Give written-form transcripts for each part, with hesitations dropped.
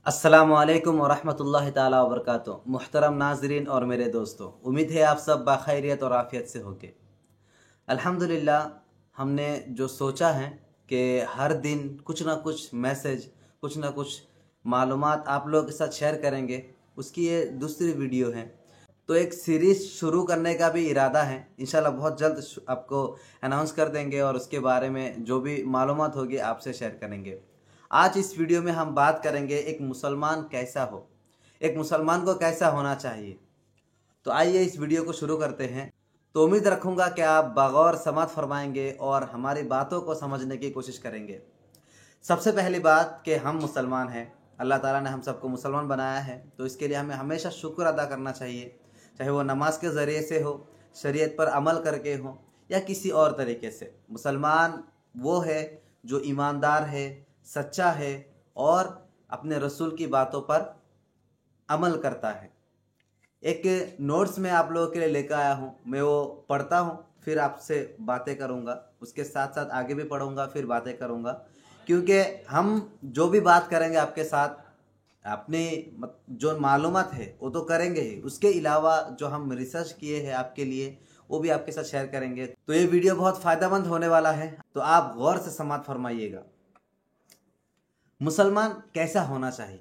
अस्सलामुअलैकुम वरहमतुल्लाहि ताला वबरकातुहू। मुहतरम नाजरीन और मेरे दोस्तों, उम्मीद है आप सब बाखैरियत और आफियत से होंगे। अल्हम्दुलिल्लाह, हमने जो सोचा है कि हर दिन कुछ ना कुछ मैसेज, कुछ ना कुछ मालूमात आप लोगों के साथ शेयर करेंगे, उसकी ये दूसरी वीडियो है। तो एक सीरीज़ शुरू करने का भी इरादा है, इंशाल्लाह बहुत जल्द आपको अनाउंस कर देंगे और उसके बारे में जो भी मालूमात होगी आपसे शेयर करेंगे। आज इस वीडियो में हम बात करेंगे एक मुसलमान कैसा हो, एक मुसलमान को कैसा होना चाहिए। तो आइए इस वीडियो को शुरू करते हैं। तो उम्मीद रखूंगा कि आप बगौर समाअत फरमाएंगे और हमारी बातों को समझने की कोशिश करेंगे। सबसे पहली बात कि हम मुसलमान हैं, अल्लाह ताला ने हम सबको मुसलमान बनाया है, तो इसके लिए हमें हमेशा शुक्र अदा करना चाहिए, चाहे वो नमाज के ज़रिए से हो, शरीयत पर अमल करके हो या किसी और तरीके से। मुसलमान वो है जो ईमानदार है, सच्चा है और अपने रसूल की बातों पर अमल करता है। एक नोट्स में आप लोगों के लिए लेकर आया हूँ, मैं वो पढ़ता हूँ, फिर आपसे बातें करूँगा, उसके साथ साथ आगे भी पढ़ूँगा, फिर बातें करूँगा, क्योंकि हम जो भी बात करेंगे आपके साथ अपनी जो मालूमात है वो तो करेंगे ही, उसके अलावा जो हम रिसर्च किए हैं आपके लिए वो भी आपके साथ शेयर करेंगे। तो ये वीडियो बहुत फ़ायदेमंद होने वाला है, तो आप गौर से समाअत फरमाइएगा। मुसलमान कैसा होना चाहिए?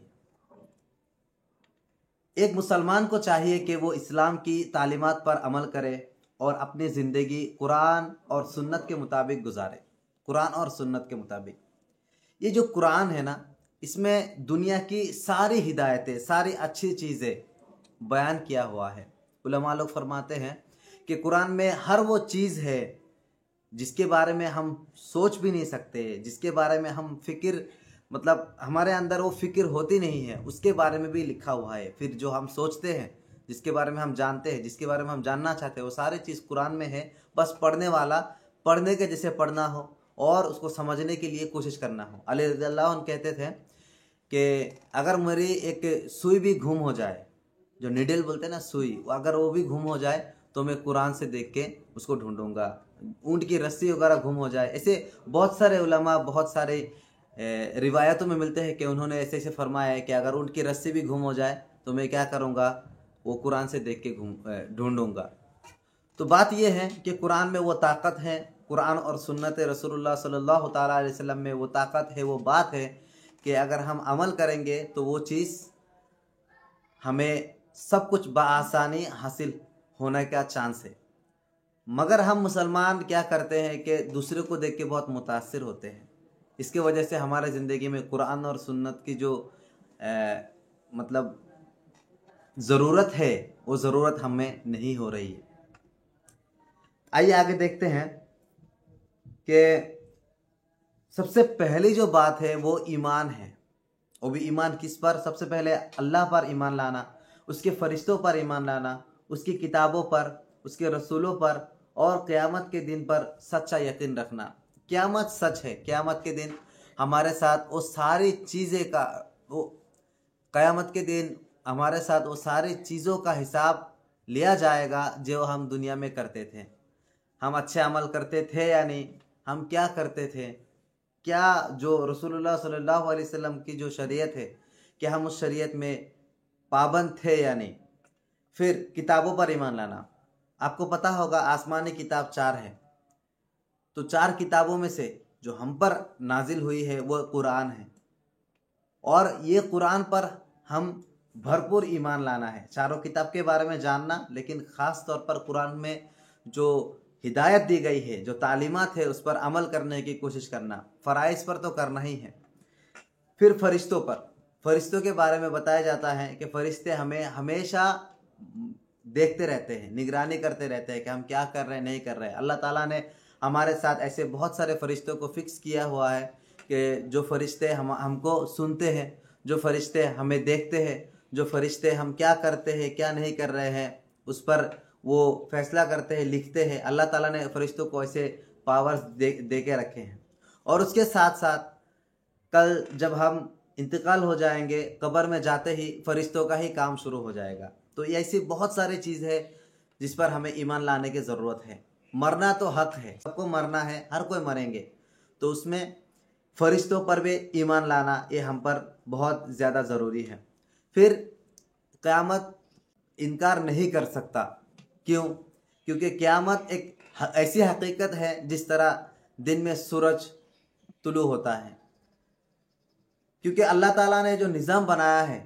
एक मुसलमान को चाहिए कि वो इस्लाम की तालीमात पर अमल करे और अपनी ज़िंदगी कुरान और सुन्नत के मुताबिक गुजारे। कुरान और सुन्नत के मुताबिक, ये जो कुरान है ना, इसमें दुनिया की सारी हिदायतें, सारी अच्छी चीज़ें बयान किया हुआ है। उलमा लोग फरमाते हैं कि कुरान में हर वो चीज़ है जिसके बारे में हम सोच भी नहीं सकते, जिसके बारे में हम फिक्र हमारे अंदर वो फिक्र होती नहीं है, उसके बारे में भी लिखा हुआ है। फिर जो हम सोचते हैं, जिसके बारे में हम जानते हैं, जिसके बारे में हम जानना चाहते हैं, वो सारी चीज़ कुरान में है। बस पढ़ने वाला पढ़ने के जैसे पढ़ना हो और उसको समझने के लिए कोशिश करना हो। अली रज़ियल्लाहु अन्हु कहते थे कि अगर मेरी एक सुई भी गुम हो जाए, जो निडल बोलते हैं ना, सुई, अगर वो भी गुम हो जाए तो मैं कुरान से देख के उसको ढूंढूंगा। ऊँट की रस्सी वगैरह गुम हो जाए, ऐसे बहुत सारे उलमा, बहुत सारे रिवायतों में मिलते हैं कि उन्होंने ऐसे ऐसे फरमाया है कि अगर ऊँट की रस्सी भी गुम हो जाए तो मैं क्या करूँगा, वो कुरान से देख के ढूंढूंगा। तो बात यह है कि कुरान में वो ताकत है, कुरान और सुन्नत रसूलुल्लाह सल्लल्लाहु ताला अलैहि वसल्लम में वो ताकत है, वो बात है कि अगर हम अमल करेंगे तो वो चीज़ हमें सब कुछ बआसानी हासिल होने का चांस है। मगर हम मुसलमान क्या करते हैं कि दूसरे को देख के बहुत मुतासिर होते हैं। इसके वजह से हमारे ज़िंदगी में कुरान और सुन्नत की जो मतलब ज़रूरत है, वो ज़रूरत हमें नहीं हो रही है। आइए आगे देखते हैं कि सबसे पहली जो बात है वो ईमान है। वो भी ईमान किस पर? सबसे पहले अल्लाह पर ईमान लाना, उसके फरिश्तों पर ईमान लाना, उसकी किताबों पर, उसके रसूलों पर और क़यामत के दिन पर सच्चा यकीन रखना। क़यामत सच है, क़यामत के दिन हमारे साथ वो सारी चीज़ें का वो क़यामत के दिन हमारे साथ वो सारी चीज़ों का हिसाब लिया जाएगा जो हम दुनिया में करते थे। हम अच्छे अमल करते थे या नहीं, हम क्या करते थे, क्या जो रसूलुल्लाह सल्लल्लाहु अलैहि वसल्लम की जो शरीयत है, क्या हम उस शरीयत में पाबंद थे या नहीं। फिर किताबों पर ईमान लाना। आपको पता होगा आसमानी किताब 4 है, तो 4 किताबों में से जो हम पर नाजिल हुई है वो कुरान है, और ये कुरान पर हम भरपूर ईमान लाना है। चारों किताब के बारे में जानना, लेकिन ख़ास तौर पर कुरान में जो हिदायत दी गई है, जो तालीमात है, उस पर अमल करने की कोशिश करना। फ़राइज़ पर तो करना ही है। फिर फरिश्तों पर, फरिश्तों के बारे में बताया जाता है कि फरिश्ते हमें हमेशा देखते रहते हैं, निगरानी करते रहते हैं कि हम क्या कर रहे हैं, नहीं कर रहे हैं। अल्लाह ताला ने हमारे साथ ऐसे बहुत सारे फरिश्तों को फिक्स किया हुआ है कि जो फरिश्ते हमको सुनते हैं, जो फरिश्ते हमें देखते हैं, जो फरिश्ते हम क्या करते हैं, क्या नहीं कर रहे हैं, उस पर वो फैसला करते हैं, लिखते हैं। अल्लाह ताला ने फरिश्तों को ऐसे पावर्स दे के रखे हैं। और उसके साथ साथ कल जब हम इंतकाल हो जाएंगे, कब्र में जाते ही फरिश्तों का ही काम शुरू हो जाएगा। तो ये ऐसी बहुत सारी चीज़ है जिस पर हमें ईमान लाने की ज़रूरत है। मरना तो हक है, सबको मरना है, हर कोई मरेंगे, तो उसमें फरिश्तों पर भी ईमान लाना ये हम पर बहुत ज़्यादा ज़रूरी है। फिर क़यामत इनकार नहीं कर सकता। क्यों? क्योंकि क़यामत एक ऐसी हकीकत है जिस तरह दिन में सूरज तुलू होता है। क्योंकि अल्लाह ताला ने जो निज़ाम बनाया है,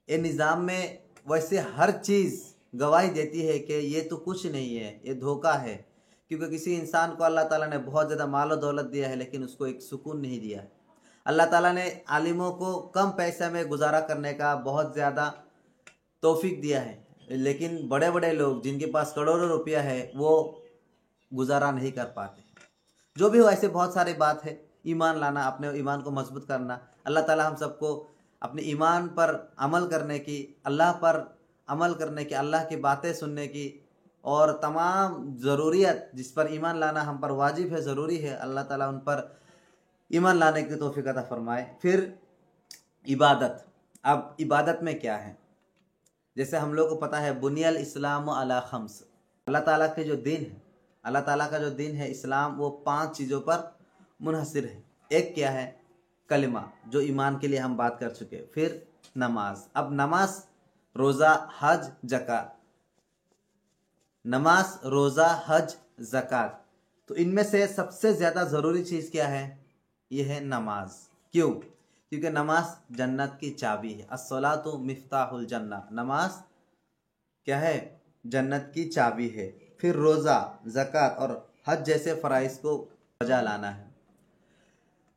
ये निज़ाम में वैसे हर चीज़ गवाही देती है कि ये तो कुछ नहीं है, ये धोखा है। क्योंकि किसी इंसान को अल्लाह ताला ने बहुत ज़्यादा माल और दौलत दिया है, लेकिन उसको एक सुकून नहीं दिया है। अल्लाह ताला ने आलिमों को कम पैसे में गुजारा करने का बहुत ज़्यादा तौफीक दिया है, लेकिन बड़े बड़े लोग जिनके पास करोड़ों रुपया है वो गुजारा नहीं कर पाते। जो भी हो, ऐसे बहुत सारी बात है। ईमान लाना, अपने ईमान को मजबूत करना। अल्लाह ताला हम सबको अपने ईमान पर अमल करने की, अल्लाह पर अमल करने की, अल्लाह की बातें सुनने की और तमाम ज़रूरियत जिस पर ईमान लाना हम पर वाजिब है, ज़रूरी है, अल्लाह ताला उन पर ईमान लाने की तौफीक अता फरमाए। फिर इबादत। अब इबादत में क्या है? जैसे हम लोग को पता है बुनियल इस्लाम अला खम्स, अल्लाह ताला के जो दीन है, अल्लाह ताला का जो दीन है इस्लाम, वो 5 चीज़ों पर मुनहसिर है। एक क्या है? कलिमा, जो ईमान के लिए हम बात कर चुके। फिर नमाज। अब नमाज, रोज़ा, हज, ज़कात। नमाज, रोज़ा, हज, ज़कात, तो इनमें से सबसे ज़्यादा ज़रूरी चीज़ क्या है? यह है नमाज। क्यों? क्योंकि नमाज जन्नत की चाबी है। अस्सलातु मिफ्ताहुल जन्नह, नमाज क्या है? जन्नत की चाबी है। फिर रोज़ा, ज़कात और हज जैसे फ़राइज़ को बजा लाना है।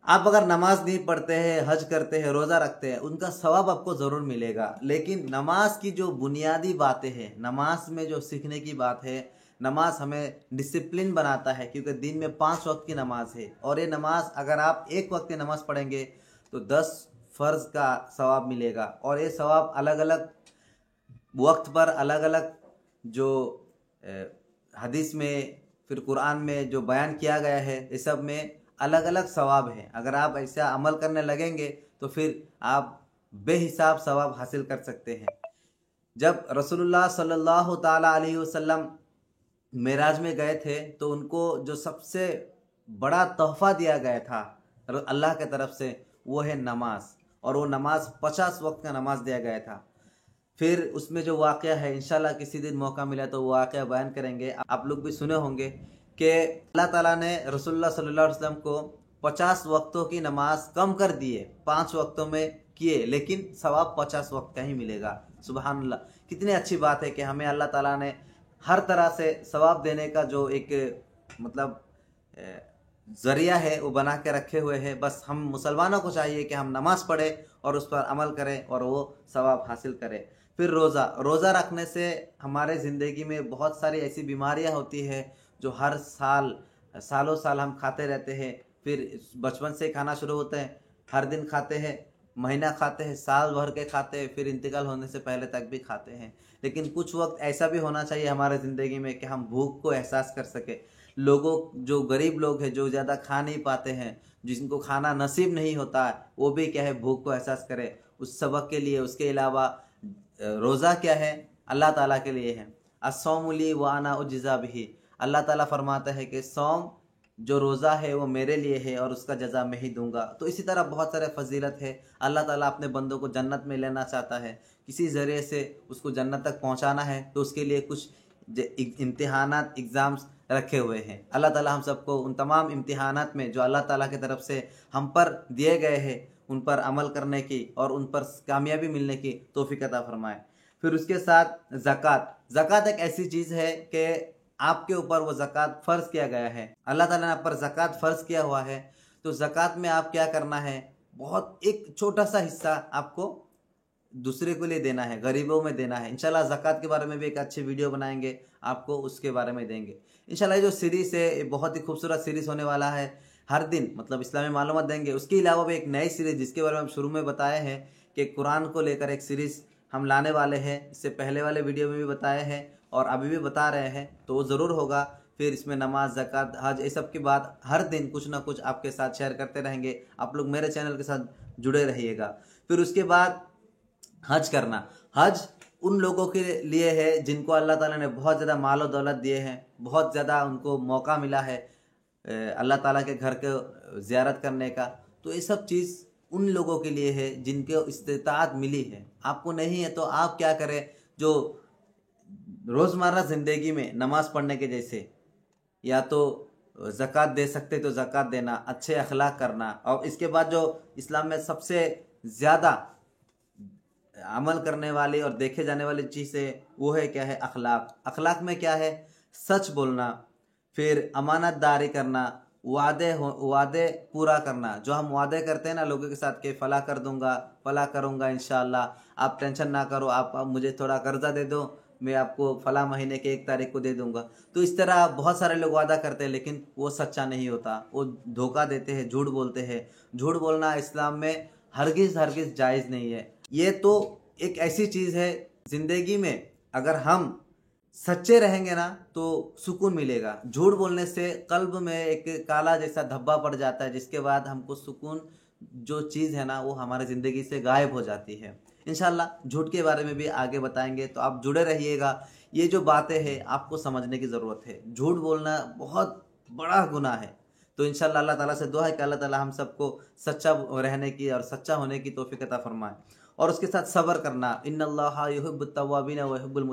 आप अगर नमाज नहीं पढ़ते हैं, हज करते हैं, रोज़ा रखते हैं, उनका सवाब आपको ज़रूर मिलेगा, लेकिन नमाज की जो बुनियादी बातें हैं, नमाज में जो सीखने की बात है, नमाज हमें डिसिप्लिन बनाता है। क्योंकि दिन में 5 वक्त की नमाज है, और ये नमाज अगर आप एक वक्त की नमाज पढ़ेंगे तो 10 फ़र्ज़ का सवाब मिलेगा। और ये सवाब अलग अलग वक्त पर, अलग अलग जो हदीस में, फिर कुरान में जो बयान किया गया है, ये सब में अलग अलग सवाब है। अगर आप ऐसा अमल करने लगेंगे तो फिर आप बेहिसाब सवाब हासिल कर सकते हैं। जब रसूलुल्लाह सल्लल्लाहु ताला अलैहि वसल्लम मेराज में गए थे, तो उनको जो सबसे बड़ा तोहफा दिया गया था अल्लाह के तरफ से, वो है नमाज। और वो नमाज 50 वक्त का नमाज दिया गया था। फिर उसमें जो वाक़या है, इंशाल्लाह किसी दिन मौका मिला तो वो वाक़या बयान करेंगे। आप लोग भी सुने होंगे कि अल्लाह ताला ने रसूलुल्लाह सल्लल्लाहु अलैहि वसल्लम को 50 वक्तों की नमाज कम कर दिए, 5 वक्तों में किए, लेकिन सवाब 50 वक्त का ही मिलेगा। सुबहान अल्लाह, कितनी अच्छी बात है कि हमें अल्लाह ताला ने हर तरह से सवाब देने का जो एक मतलब ज़रिया है वो बना के रखे हुए हैं। बस हम मुसलमानों को चाहिए कि हम नमाज़ पढ़ें और उस पर अमल करें और वो सवाब हासिल करें। फिर रोज़ा। रोज़ा रखने से हमारे ज़िंदगी में बहुत सारी ऐसी बीमारियां होती है जो हर साल, सालों साल हम खाते रहते हैं। फिर बचपन से खाना शुरू होते हैं, हर दिन खाते हैं, महीना खाते हैं, साल भर के खाते हैं, फिर इंतकाल होने से पहले तक भी खाते हैं। लेकिन कुछ वक्त ऐसा भी होना चाहिए हमारे ज़िंदगी में कि हम भूख को एहसास कर सके। लोगों, जो गरीब लोग हैं, जो ज़्यादा खा नहीं पाते हैं, जिनको खाना नसीब नहीं होता है, वो भी क्या है, भूख को एहसास करें उस सबक के लिए। उसके अलावा रोज़ा क्या है? अल्लाह ताला के लिए है। अस्सौमु ली व अना उज्ज़ा बिही, अल्लाह ताला फरमाता है कि सौम, जो रोज़ा है वो मेरे लिए है और उसका जज़ा मैं ही दूंगा। तो इसी तरह बहुत सारे फजीलत है। अल्लाह ताला अपने बंदों को जन्नत में लेना चाहता है, किसी ज़रिए से उसको जन्नत तक पहुंचाना है, तो उसके लिए कुछ इम्तिहानात, एग्ज़ाम्स रखे हुए हैं। अल्लाह ताला हम सबको उन तमाम इम्तिहानात में जो अल्लाह ताला की तरफ से हम पर दिए गए हैं, उन पर अमल करने की और उन पर कामयाबी मिलने की तौफीक अता फरमाए। फिर उसके साथ ज़कात। ज़कात एक ऐसी चीज़ है कि आपके ऊपर वो ज़कात फ़र्ज़ किया गया है। अल्लाह ताला ने आप पर ज़कात फ़र्ज़ किया हुआ है, तो ज़कात में आप क्या करना है, बहुत एक छोटा सा हिस्सा आपको दूसरे को लिए देना है, गरीबों में देना है। इंशाल्लाह ज़कात के बारे में भी एक अच्छी वीडियो बनाएंगे, आपको उसके बारे में देंगे इंशाल्लाह। ये जो सीरीज़ है, ये बहुत ही खूबसूरत सीरीज़ होने वाला है। हर दिन मतलब इस्लामी मालूमात देंगे। उसके अलावा भी एक नई सीरीज़, जिसके बारे में हम शुरू में बताए हैं कि कुरान को लेकर एक सीरीज़ हम लाने वाले हैं। इससे पहले वाले वीडियो में भी बताए हैं और अभी भी बता रहे हैं, तो वो ज़रूर होगा। फिर इसमें नमाज, ज़कात, हज, ये सब की बात हर दिन कुछ ना कुछ आपके साथ शेयर करते रहेंगे। आप लोग मेरे चैनल के साथ जुड़े रहिएगा। फिर उसके बाद हज करना। हज उन लोगों के लिए है जिनको अल्लाह ताला ने बहुत ज़्यादा माल और दौलत दिए हैं, बहुत ज़्यादा उनको मौका मिला है अल्लाह ताला के घर के ज़ियारत करने का, तो ये सब चीज़ उन लोगों के लिए है जिनको इस्तिताअत मिली है। आपको नहीं है तो आप क्या करें, जो रोज़मर्रा ज़िंदगी में नमाज़ पढ़ने के जैसे, या तो ज़कात दे सकते तो ज़कात देना, अच्छे अखलाक करना, और इसके बाद जो इस्लाम में सबसे ज़्यादा अमल करने वाली और देखे जाने वाली चीज़ है वो है क्या है, अखलाक। अखलाक में क्या है, सच बोलना, फिर अमानतदारी करना, वादे पूरा करना। जो हम वादे करते हैं ना लोगों के साथ के फला कर दूंगा, फला करूंगा इंशाल्लाह, आप टेंशन ना करो, आप मुझे थोड़ा कर्जा दे दो, मैं आपको फला महीने के 1 तारीख को दे दूंगा। तो इस तरह बहुत सारे लोग वादा करते हैं लेकिन वो सच्चा नहीं होता, वो धोखा देते हैं, झूठ बोलते हैं। झूठ बोलना इस्लाम में हरगिज़ हरगिज़ जायज़ नहीं है। ये तो एक ऐसी चीज़ है ज़िंदगी में, अगर हम सच्चे रहेंगे ना तो सुकून मिलेगा। झूठ बोलने से कल्ब में एक काला जैसा धब्बा पड़ जाता है, जिसके बाद हमको सुकून जो चीज़ है ना वो हमारी ज़िंदगी से गायब हो जाती है। इंशाल्लाह झूठ के बारे में भी आगे बताएंगे, तो आप जुड़े रहिएगा। ये जो बातें हैं आपको समझने की ज़रूरत है। झूठ बोलना बहुत बड़ा गुनाह है। तो इंशाल्लाह अल्लाह ताला से दुआ है कि अल्लाह ताला हम सबको सच्चा रहने की और सच्चा होने की तौफीक अता फरमाए। और उसके साथ सब्र करना, इन्नल्लाहा युहिब्बुत तव्वाबीन व युहिब्बुल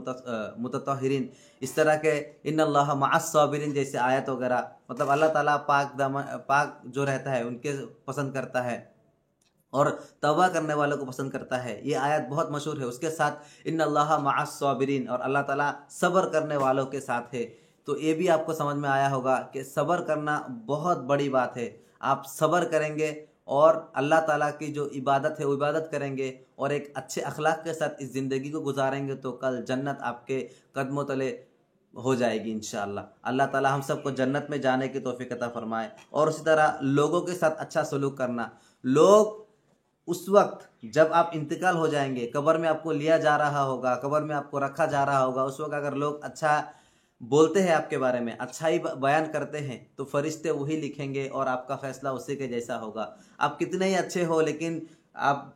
मुतत्तहिरीन, इस तरह के इन्नल्लाहा मअस साबिरीन जैसे आयत वगैरह, मतलब अल्लाह ताला पाक जो रहता है उनके पसंद करता है और तौबा करने वालों को पसंद करता है। ये आयत बहुत मशहूर है। उसके साथ इन्नल्लाहा मअस साबिरीन, और अल्लाह ताला सब्र करने वालों के साथ है। तो ये भी आपको समझ में आया होगा कि सब्र करना बहुत बड़ी बात है। आप सब्र करेंगे और अल्लाह ताला की जो इबादत है वो इबादत करेंगे और एक अच्छे अखलाक के साथ इस ज़िंदगी को गुजारेंगे तो कल जन्नत आपके कदमों तले हो जाएगी इंशाअल्लाह। अल्लाह ताला हम सबको जन्नत में जाने की तौफीक अता फरमाए। और उसी तरह लोगों के साथ अच्छा सलूक करना। लोग उस वक्त जब आप इंतकाल हो जाएंगे, कब्र में आपको लिया जा रहा होगा, कब्र में आपको रखा जा रहा होगा, उस वक्त अगर लोग अच्छा बोलते हैं आपके बारे में, अच्छा ही बयान करते हैं, तो फरिश्ते वही लिखेंगे और आपका फैसला उसी के जैसा होगा। आप कितने ही अच्छे हो लेकिन आप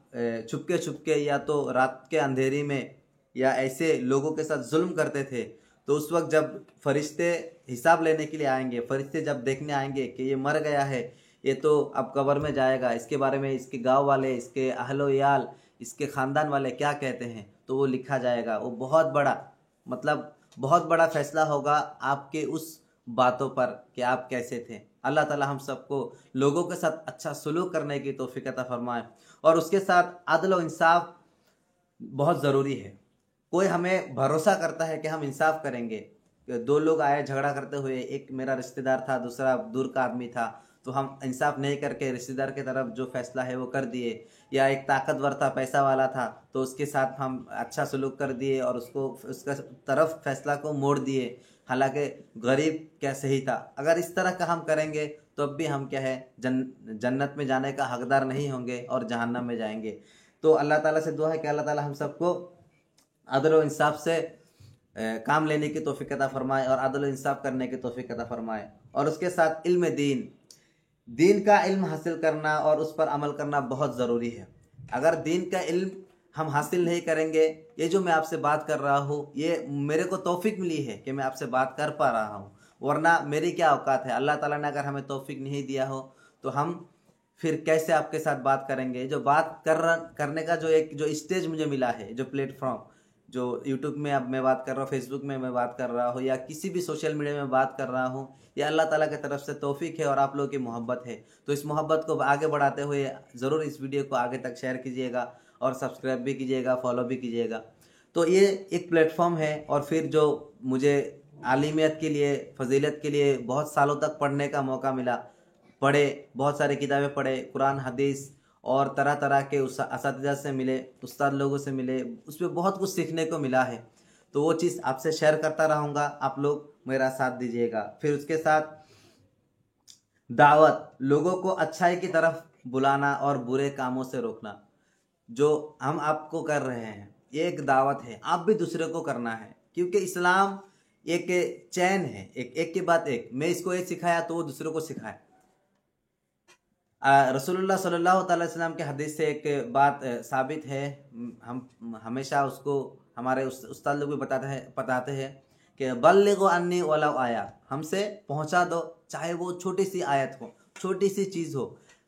छुपके छुपके या तो रात के अंधेरी में या ऐसे लोगों के साथ जुल्म करते थे, तो उस वक्त जब फरिश्ते हिसाब लेने के लिए आएंगे, फरिश्ते जब देखने आएंगे कि ये मर गया है, ये तो अब कब्र में जाएगा, इसके बारे में इसके गांव वाले, इसके अहलो याल, इसके ख़ानदान वाले क्या कहते हैं, तो वो लिखा जाएगा। वो बहुत बड़ा, मतलब बहुत बड़ा फैसला होगा आपके उस बातों पर कि आप कैसे थे। अल्लाह ताला हम सबको लोगों के साथ अच्छा सलूक करने की तौफीक अता फरमाए। और उसके साथ अदल और इंसाफ बहुत ज़रूरी है। कोई हमें भरोसा करता है कि हम इंसाफ करेंगे, दो लोग आए झगड़ा करते हुए, एक मेरा रिश्तेदार था, दूसरा दूर का आदमी था, तो हम इंसाफ नहीं करके रिश्तेदार की तरफ जो फैसला है वो कर दिए, या एक ताकतवर था, पैसा वाला था, तो उसके साथ हम अच्छा सलूक कर दिए और उसको उसका तरफ फैसला को मोड़ दिए, हालांकि गरीब क्या सही था। अगर इस तरह का हम करेंगे तो अब भी हम क्या है, जन्नत में जाने का हकदार नहीं होंगे और जहन्नम में जाएंगे। तो अल्लाह ताला से दुआ है कि अल्लाह ताला हम सबको अदल और इंसाफ से काम लेने की तौफीक अता फरमाए और अदल और इंसाफ करने की तौफीक अता फरमाए। और उसके साथ इल्म दीन का इल्म हासिल करना और उस पर अमल करना बहुत ज़रूरी है। अगर दीन का इल्म हम हासिल नहीं करेंगे, ये जो मैं आपसे बात कर रहा हूँ, ये मेरे को तौफीक मिली है कि मैं आपसे बात कर पा रहा हूँ, वरना मेरी क्या औकात है। अल्लाह ताला ने अगर हमें तौफीक नहीं दिया हो तो हम फिर कैसे आपके साथ बात करेंगे। जो बात करने का जो स्टेज मुझे मिला है, जो प्लेटफॉर्म, जो यूट्यूब में अब मैं बात कर रहा हूँ, फेसबुक में मैं बात कर रहा हूँ, या किसी भी सोशल मीडिया में बात कर रहा हूँ, ये अल्लाह ताला की तरफ से तौफीक है और आप लोगों की मोहब्बत है। तो इस मोहब्बत को आगे बढ़ाते हुए ज़रूर इस वीडियो को आगे तक शेयर कीजिएगा और सब्सक्राइब भी कीजिएगा, फॉलो भी कीजिएगा। तो ये एक प्लेटफॉर्म है। और फिर जो मुझे आलिमियत के लिए, फजीलत के लिए बहुत सालों तक पढ़ने का मौका मिला, पढ़े, बहुत सारी किताबें पढ़े, कुरान हदीस, और तरह तरह के उस असातिज़ा से मिले, उस्ताद लोगों से मिले, उसमें बहुत कुछ सीखने को मिला है। तो वो चीज़ आपसे शेयर करता रहूँगा, आप लोग मेरा साथ दीजिएगा। फिर उसके साथ दावत, लोगों को अच्छाई की तरफ बुलाना और बुरे कामों से रोकना। जो हम आपको कर रहे हैं ये एक दावत है, आप भी दूसरे को करना है, क्योंकि इस्लाम एक चैन है, एक के बाद एक। मैं इसको ये सिखाया तो वो दूसरों को सिखाए। रसूलुल्लाह सल्लल्लाहु अलैहि वसल्लम के हदीस से एक बात साबित है। हम हमेशा उसको हमारे उस्ताद लोग भी बताते हैं कि बल्लिगु अन्नी वलौ आया, हमसे पहुंचा दो, चाहे वो छोटी सी आयत हो, छोटी सी चीज़ हो।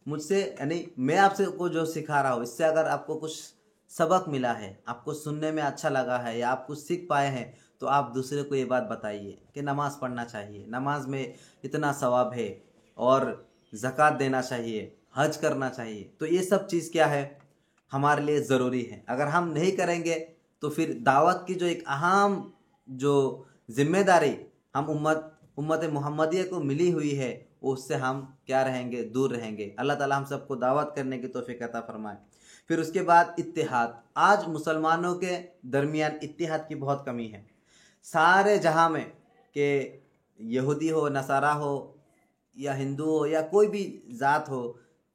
मुझसे यानी मैं आपसे को जो सिखा रहा हूँ, इससे अगर आपको कुछ सबक मिला है, आपको सुनने में अच्छा लगा है या आप कुछ सीख पाए हैं, तो आप दूसरे को ये बात बताइए कि नमाज़ पढ़ना चाहिए, नमाज में इतना सवाब है, और ज़कात देना चाहिए, हज करना चाहिए। तो ये सब चीज़ क्या है, हमारे लिए ज़रूरी है। अगर हम नहीं करेंगे तो फिर दावत की जो एक अहम जो जिम्मेदारी हम उम्मत मोहम्मदिया को मिली हुई है, उससे हम क्या रहेंगे, दूर रहेंगे। अल्लाह ताला हम सबको दावत करने की तौफीक अता फरमाए। फिर उसके बाद इत्तिहाद। आज मुसलमानों के दरमियान इत्तिहाद की बहुत कमी है। सारे जहां में कि यहूदी हो, नसारा हो, या हिंदू हो, या कोई भी ज़ात हो,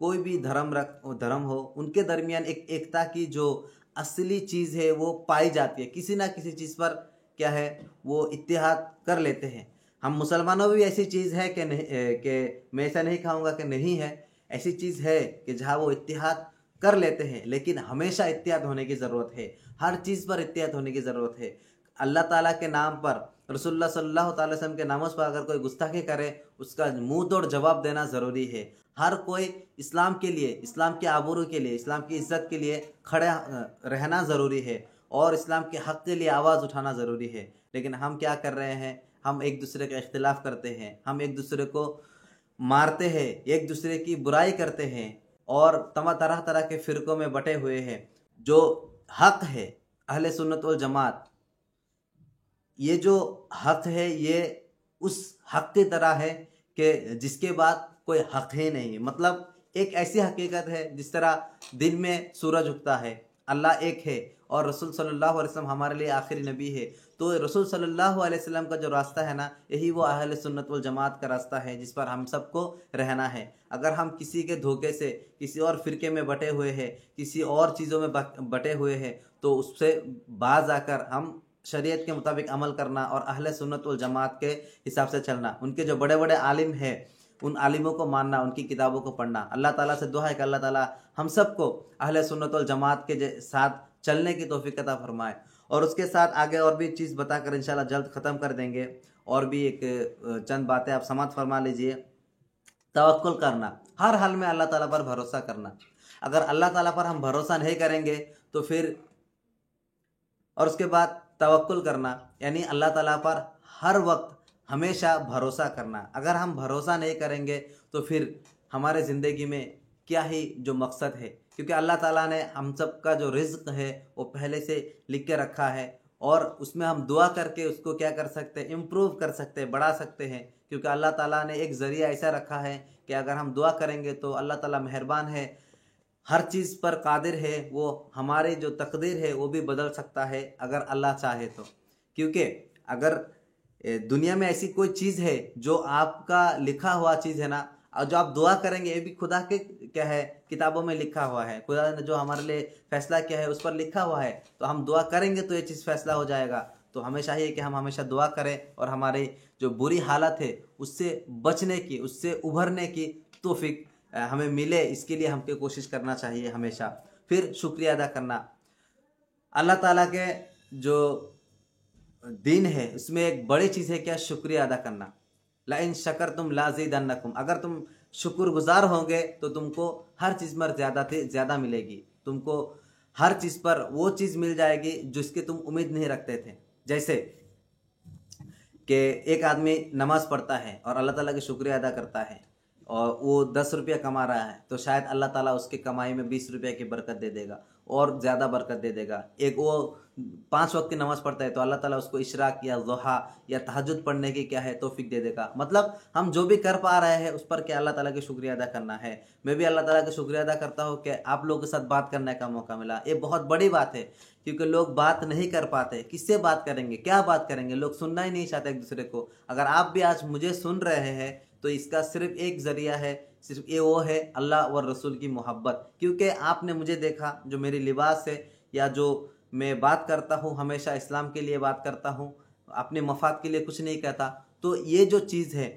कोई भी धर्म हो, उनके दरमियान एक एकता की जो असली चीज़ है वो पाई जाती है। किसी ना किसी चीज़ पर क्या है, वो इत्तिहाद कर लेते हैं। हम मुसलमानों में भी ऐसी चीज़ है कि नहीं, कि मैं ऐसा नहीं कहूँगा कि नहीं है, ऐसी चीज़ है कि जहाँ वो इत्तिहाद कर लेते हैं, लेकिन हमेशा इत्तिहाद होने की ज़रूरत है। हर चीज़ पर इत्तिहाद होने की ज़रूरत है। अल्लाह ताला के नाम पर, रसूलुल्लाह सल्लल्लाहु अलैहि वसल्लम के नामों पर अगर कोई गुस्ताखी करे, उसका मुंह तोड़ जवाब देना ज़रूरी है। हर कोई इस्लाम के लिए, इस्लाम के आबरू के लिए, इस्लाम की इज़्ज़त के लिए खड़ा रहना ज़रूरी है, और इस्लाम के हक़ के लिए आवाज़ उठाना ज़रूरी है। लेकिन हम क्या कर रहे हैं, हम एक दूसरे का इख्तिलाफ़ करते हैं, हम एक दूसरे को मारते हैं, एक दूसरे की बुराई करते हैं, और तरह तरह के फ़िरक़ों में बटे हुए हैं। जो हक़ है अहले सुन्नत वल जमात, ये जो हक़ है ये उस हक़ की तरह है कि जिसके बाद कोई हक़ ही नहीं। मतलब एक ऐसी हकीकत है जिस तरह दिन में सूरज उगता है, अल्लाह एक है, और रसूल सल्लल्लाहु अलैहि वसल्लम हमारे लिए आखिरी नबी है। तो रसूल सल्लल्लाहु अलैहि वसल्लम का जो रास्ता है ना, यही वो अहले सुन्नत वल जमात का रास्ता है जिस पर हम सबको रहना है। अगर हम किसी के धोखे से, किसी और फ़िरके में बटे हुए हैं, किसी और चीज़ों में बटे हुए हैं, तो उससे बाज आकर हम शरीयत के मुताबिक अमल करना और अहले सुन्नत वल जमात के हिसाब से चलना, उनके जो बड़े बड़े आलिम हैं उन आलिमों को मानना, उनकी किताबों को पढ़ना। अल्लाह ताला से दुआ है कि अल्लाह ताला हम सबको अहले सुन्नत वल जमात के साथ चलने की तौफीक अता फरमाए। और उसके साथ आगे और भी चीज़ बताकर इंशाल्लाह जल्द ख़त्म कर देंगे। और भी एक चंद बातें आप समाप्त फरमा लीजिए। तवक्कुल करना, हर हाल में अल्लाह ताला पर भरोसा करना। अगर अल्लाह ताला पर हम भरोसा नहीं करेंगे तो फिर, और उसके बाद तवक्कुल करना यानी अल्लाह ताला पर हर वक्त हमेशा भरोसा करना। अगर हम भरोसा नहीं करेंगे तो फिर हमारे ज़िंदगी में क्या ही जो मकसद है, क्योंकि अल्लाह ताला ने हम सब का जो रिज़्क़ है वो पहले से लिख के रखा है, और उसमें हम दुआ करके उसको क्या कर सकते हैं, इम्प्रूव कर सकते हैं, बढ़ा सकते हैं। क्योंकि अल्लाह ताला ने एक ज़रिया ऐसा रखा है कि अगर हम दुआ करेंगे तो अल्लाह ताला मेहरबान है, हर चीज़ पर कादिर है, वो हमारे जो तकदीर है वो भी बदल सकता है अगर अल्लाह चाहे तो। क्योंकि अगर दुनिया में ऐसी कोई चीज़ है जो आपका लिखा हुआ चीज़ है ना, और जो आप दुआ करेंगे ये भी खुदा के क्या है, किताबों में लिखा हुआ है, खुदा ने जो हमारे लिए फैसला किया है उस पर लिखा हुआ है, तो हम दुआ करेंगे तो ये चीज़ फैसला हो जाएगा। तो हमेशा ये कि हम हमेशा दुआ करें और हमारी जो बुरी हालत है उससे बचने की, उससे उभरने की तौफीक हमें मिले, इसके लिए हमको कोशिश करना चाहिए हमेशा। फिर शुक्रिया अदा करना। अल्लाह ताला के जो दीन है उसमें एक बड़ी चीज़ है क्या, शुक्रिया अदा करना। लाइन शकरतुम लाज़िदन्नकुम, अगर तुम शुक्रगुजार होंगे तो तुमको हर चीज़ पर ज़्यादा से ज़्यादा मिलेगी, तुमको हर चीज़ पर वो चीज़ मिल जाएगी जिसकी तुम उम्मीद नहीं रखते थे। जैसे कि एक आदमी नमाज़ पढ़ता है और अल्लाह ताला का शुक्रिया अदा करता है, और वो 10 रुपया कमा रहा है, तो शायद अल्लाह ताला उसके कमाई में 20 रुपया की बरकत दे देगा और ज़्यादा बरकत दे देगा। एक वो 5 वक्त की नमाज़ पढ़ता है तो अल्लाह ताला उसको इशराक या ज़ुहा या तहज्जुद पढ़ने की क्या है तौफीक दे देगा। मतलब हम जो भी कर पा रहे हैं उस पर क्या अल्लाह ताला की शुक्रिया अदा करना है। मैं भी अल्लाह ताला का शुक्रिया अदा करता हूँ कि आप लोगों के साथ बात करने का मौका मिला। ये बहुत बड़ी बात है, क्योंकि लोग बात नहीं कर पाते, किससे बात करेंगे, क्या बात करेंगे, लोग सुनना ही नहीं चाहते एक दूसरे को। अगर आप भी आज मुझे सुन रहे हैं तो इसका सिर्फ एक ज़रिया है, सिर्फ ये वो है अल्लाह और रसूल की मोहब्बत। क्योंकि आपने मुझे देखा, जो मेरी लिबास है या जो मैं बात करता हूँ हमेशा इस्लाम के लिए बात करता हूँ, अपने मफाद के लिए कुछ नहीं कहता। तो ये जो चीज़ है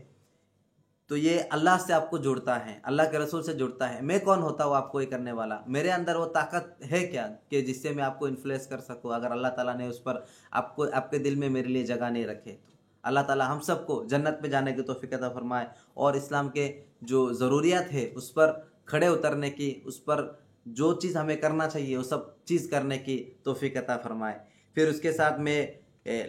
तो ये अल्लाह से आपको जुड़ता है, अल्लाह के रसूल से जुड़ता है। मैं कौन होता हूँ आपको ये करने वाला, मेरे अंदर वो ताकत है क्या कि जिससे मैं आपको इन्फ्लुएंस कर सकूँ, अगर अल्लाह ताला ने उस पर आपको आपके दिल में मेरे लिए जगह नहीं रखे तो। अल्लाह ताला हम सबको जन्नत में जाने की तौफीक अता फरमाए और इस्लाम के जो ज़रूरियात है उस पर खड़े उतरने की, उस पर जो चीज़ हमें करना चाहिए वो सब चीज़ करने की तौफीक अता फरमाए। फिर उसके साथ मैं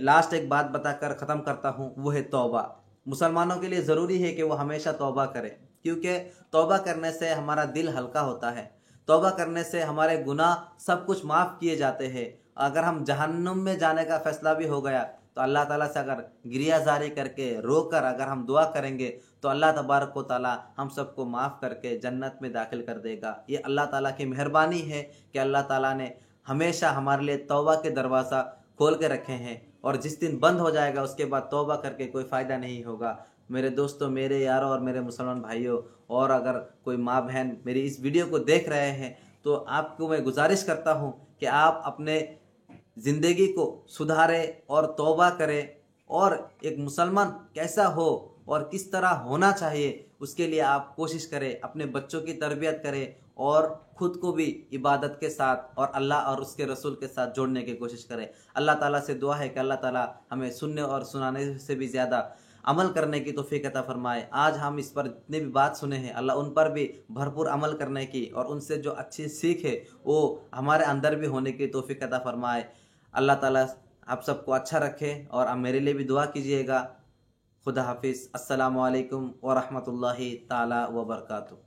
लास्ट एक बात बताकर ख़त्म करता हूँ, वो है तौबा। मुसलमानों के लिए ज़रूरी है कि वो हमेशा तौबा करें, क्योंकि तौबा करने से हमारा दिल हल्का होता है। तौबा करने से हमारे गुनाह सब कुछ माफ़ किए जाते हैं। अगर हम जहन्नुम में जाने का फ़ैसला भी हो गया तो अल्लाह ताला से अगर गिरियाजारी करके रोकर अगर हम दुआ करेंगे तो अल्लाह तबारक व तआला हम सबको माफ़ करके जन्नत में दाखिल कर देगा। ये अल्लाह ताला की मेहरबानी है कि अल्लाह ताला ने हमेशा हमारे लिए तौबा के दरवाज़ा खोल के रखे हैं, और जिस दिन बंद हो जाएगा उसके बाद तौबा करके कोई फ़ायदा नहीं होगा। मेरे दोस्तों, मेरे यारों और मेरे मुसलमान भाइयों, और अगर कोई माँ बहन मेरी इस वीडियो को देख रहे हैं तो आपको मैं गुजारिश करता हूँ कि आप अपने ज़िंदगी को सुधारें और तौबा करें, और एक मुसलमान कैसा हो और किस तरह होना चाहिए उसके लिए आप कोशिश करें, अपने बच्चों की तरबियत करें और ख़ुद को भी इबादत के साथ और अल्लाह और उसके रसूल के साथ जोड़ने की कोशिश करें। अल्लाह ताला से दुआ है कि अल्लाह ताला हमें सुनने और सुनाने से भी ज़्यादा अमल करने की तौफीक अता फरमाए। आज हम इस पर जितनी भी बात सुने हैं, अल्लाह उन पर भी भरपूर अमल करने की और उनसे जो अच्छी सीख है वो हमारे अंदर भी होने की तौफीक अता फरमाए। अल्लाह ताला आप सबको अच्छा रखे, और आप मेरे लिए भी दुआ कीजिएगा। खुदा हाफिज़। अस्सलामु अलैकुम व रहमतुल्लाहि ताला व बरकातुहू।